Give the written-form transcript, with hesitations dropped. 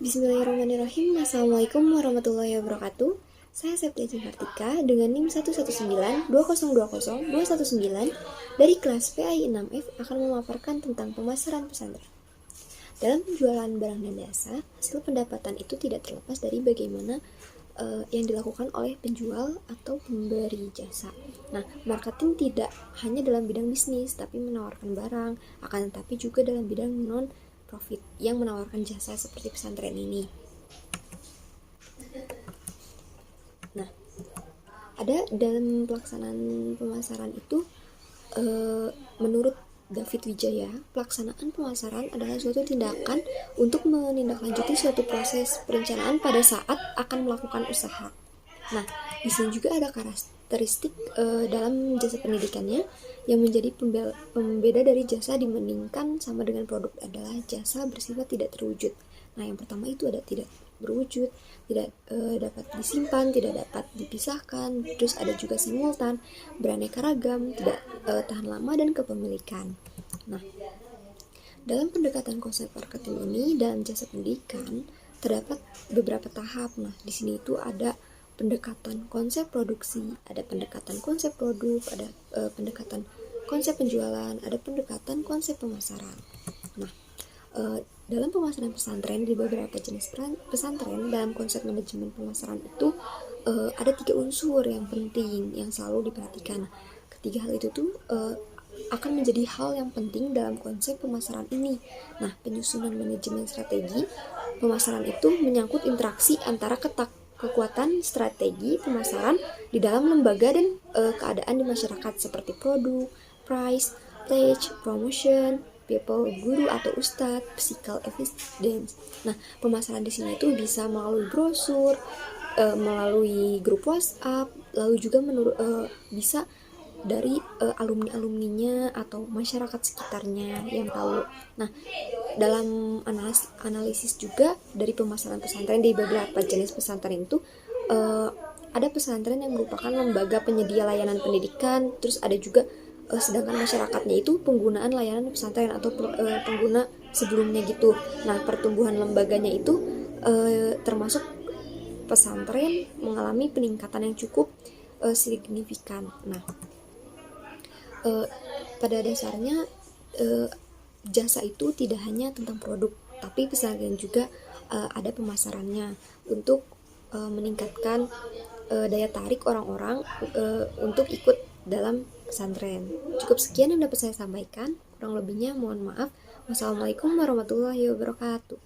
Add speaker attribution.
Speaker 1: Bismillahirrahmanirrahim. Assalamualaikum warahmatullahi wabarakatuh. Saya Septia Cinkartika dengan NIM 1192020219219 dari kelas PAI 6F akan memaparkan tentang pemasaran pesantren. Dalam penjualan barang dan jasa, hasil pendapatan itu tidak terlepas dari bagaimana yang dilakukan oleh penjual atau pemberi jasa. Nah, marketing tidak hanya dalam bidang bisnis, tapi menawarkan barang, akan tetapi juga dalam bidang non-profit yang menawarkan jasa seperti pesantren ini. Nah, ada dalam pelaksanaan pemasaran itu, menurut David Wijaya, pelaksanaan pemasaran adalah suatu tindakan untuk menindaklanjuti suatu proses perencanaan pada saat akan melakukan usaha. Nah, di sini juga ada karakteristik dalam jasa pendidikannya yang menjadi pembeda dari jasa dibandingkan sama dengan produk adalah jasa bersifat tidak terwujud. Nah, yang pertama itu ada tidak berwujud, tidak dapat disimpan, tidak dapat dipisahkan, terus ada juga simultan, beraneka ragam, tidak tahan lama, dan kepemilikan. Nah, dalam pendekatan konsep marketing ini dalam jasa pendidikan terdapat beberapa tahap. Nah, di sini itu ada pendekatan konsep produksi, ada pendekatan konsep produk, ada pendekatan konsep penjualan, ada pendekatan konsep pemasaran. Nah, dalam pemasaran pesantren di beberapa jenis pesantren dalam konsep manajemen pemasaran itu ada 3 unsur yang penting yang selalu diperhatikan. Ketiga hal itu tuh akan menjadi hal yang penting dalam konsep pemasaran ini. Nah, penyusunan manajemen strategi pemasaran itu menyangkut interaksi antara kekuatan strategi pemasaran di dalam lembaga dan keadaan di masyarakat seperti produk, price, pledge, promotion, people, guru atau ustadz, physical evidence. Nah, pemasaran di sini itu bisa melalui brosur, melalui grup WhatsApp, lalu juga bisa dari alumni-alumninya atau masyarakat sekitarnya yang tahu. Nah, dalam analisis juga dari pemasaran pesantren di beberapa jenis pesantren itu ada pesantren yang merupakan lembaga penyedia layanan pendidikan, terus ada juga sedangkan masyarakatnya itu penggunaan layanan pesantren atau pengguna sebelumnya gitu. Nah, pertumbuhan lembaganya itu termasuk pesantren mengalami peningkatan yang cukup signifikan. Nah, pada dasarnya jasa itu tidak hanya tentang produk, tapi pesantren juga ada pemasarannya untuk meningkatkan daya tarik orang-orang untuk ikut dalam pesantren. Cukup sekian yang dapat saya sampaikan, kurang lebihnya mohon maaf. Wassalamualaikum warahmatullahi wabarakatuh.